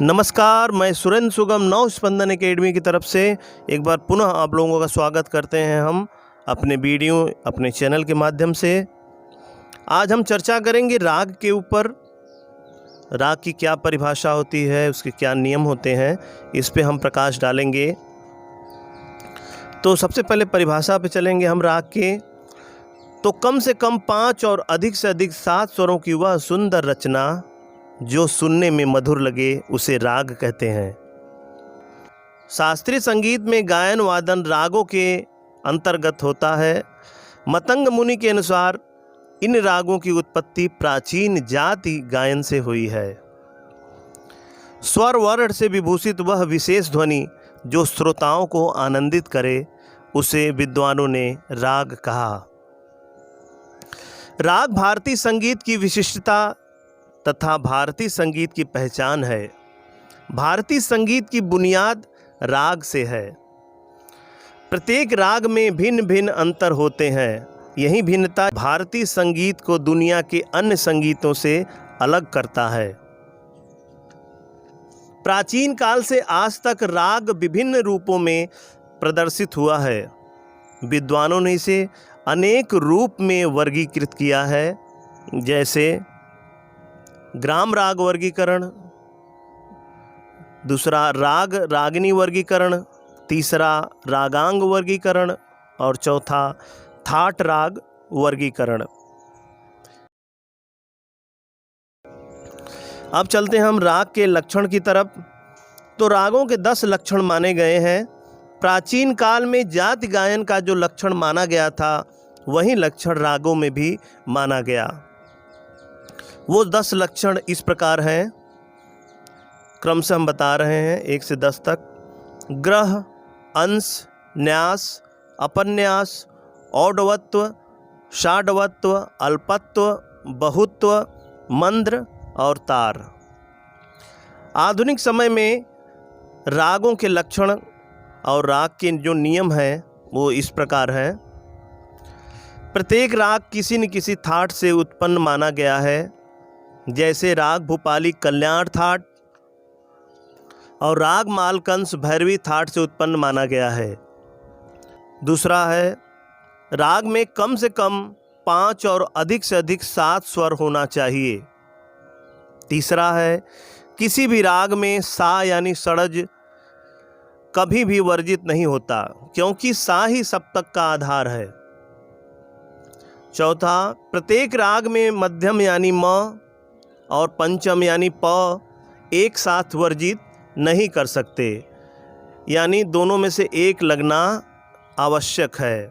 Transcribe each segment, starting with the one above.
नमस्कार, मैं सुरेंद्र सुगम नव स्पंदन एकेडमी की तरफ से एक बार पुनः आप लोगों का स्वागत करते हैं हम अपने वीडियो अपने चैनल के माध्यम से। आज हम चर्चा करेंगे राग के ऊपर। राग की क्या परिभाषा होती है, उसके क्या नियम होते हैं, इस पे हम प्रकाश डालेंगे। तो सबसे पहले परिभाषा पे चलेंगे हम राग के। तो कम से कम 5 और अधिक से अधिक 7 स्वरों की वह सुंदर रचना जो सुनने में मधुर लगे उसे राग कहते हैं। शास्त्रीय संगीत में गायन वादन रागों के अंतर्गत होता है। मतंग मुनि के अनुसार इन रागों की उत्पत्ति प्राचीन जाति गायन से हुई है। स्वर वर्ण से विभूषित वह विशेष ध्वनि जो श्रोताओं को आनंदित करे उसे विद्वानों ने राग कहा। राग भारतीय संगीत की विशिष्टता तथा भारतीय संगीत की पहचान है। भारतीय संगीत की बुनियाद राग से है। प्रत्येक राग में भिन्न भिन्न अंतर होते हैं। यही भिन्नता भारतीय संगीत को दुनिया के अन्य संगीतों से अलग करता है। प्राचीन काल से आज तक राग विभिन्न रूपों में प्रदर्शित हुआ है। विद्वानों ने इसे अनेक रूप में वर्गीकृत किया है, जैसे ग्राम राग वर्गीकरण, दूसरा राग रागिनी वर्गीकरण, तीसरा रागांग वर्गीकरण और चौथा थाट राग वर्गीकरण। अब चलते हैं हम राग के लक्षण की तरफ। तो रागों के 10 लक्षण माने गए हैं। प्राचीन काल में जाति गायन का जो लक्षण माना गया था वही लक्षण रागों में भी माना गया। वो 10 लक्षण इस प्रकार हैं, क्रमशः हम बता रहे हैं 1 से 10 तक। ग्रह, अंश, न्यास, अपन्यास, औडवत्व, षाडवत्व, अल्पत्व, बहुत्व, मंद्र और तार। आधुनिक समय में रागों के लक्षण और राग के जो नियम हैं वो इस प्रकार हैं। प्रत्येक राग किसी न किसी थाट से उत्पन्न माना गया है, जैसे राग भूपाली कल्याण थाट और राग मालकंस भैरवी थाट से उत्पन्न माना गया है। दूसरा है राग में कम से कम 5 और अधिक से अधिक 7 स्वर होना चाहिए। तीसरा है किसी भी राग में सा यानी षड्ज कभी भी वर्जित नहीं होता, क्योंकि सा ही सप्तक का आधार है। चौथा, प्रत्येक राग में मध्यम यानी म और पंचम यानी प एक साथ वर्जित नहीं कर सकते, यानी दोनों में से एक लगना आवश्यक है।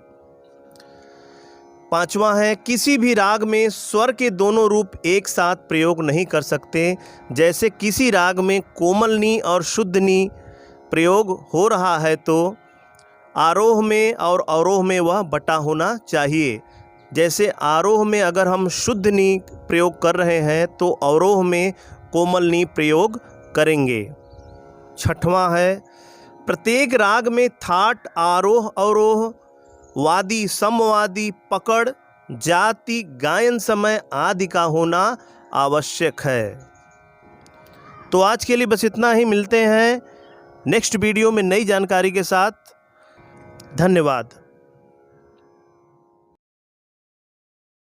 पांचवा है किसी भी राग में स्वर के दोनों रूप एक साथ प्रयोग नहीं कर सकते, जैसे किसी राग में कोमल नी और शुद्ध नी प्रयोग हो रहा है तो आरोह में और अवरोह में वह बटा होना चाहिए। जैसे आरोह में अगर हम शुद्ध नी प्रयोग कर रहे हैं तो अवरोह में कोमल नी प्रयोग करेंगे। छठवां है प्रत्येक राग में थाट, आरोह, अवरोह, वादी, समवादी, पकड़, जाति, गायन समय आदि का होना आवश्यक है। तो आज के लिए बस इतना ही। मिलते हैं नेक्स्ट वीडियो में नई जानकारी के साथ। धन्यवाद।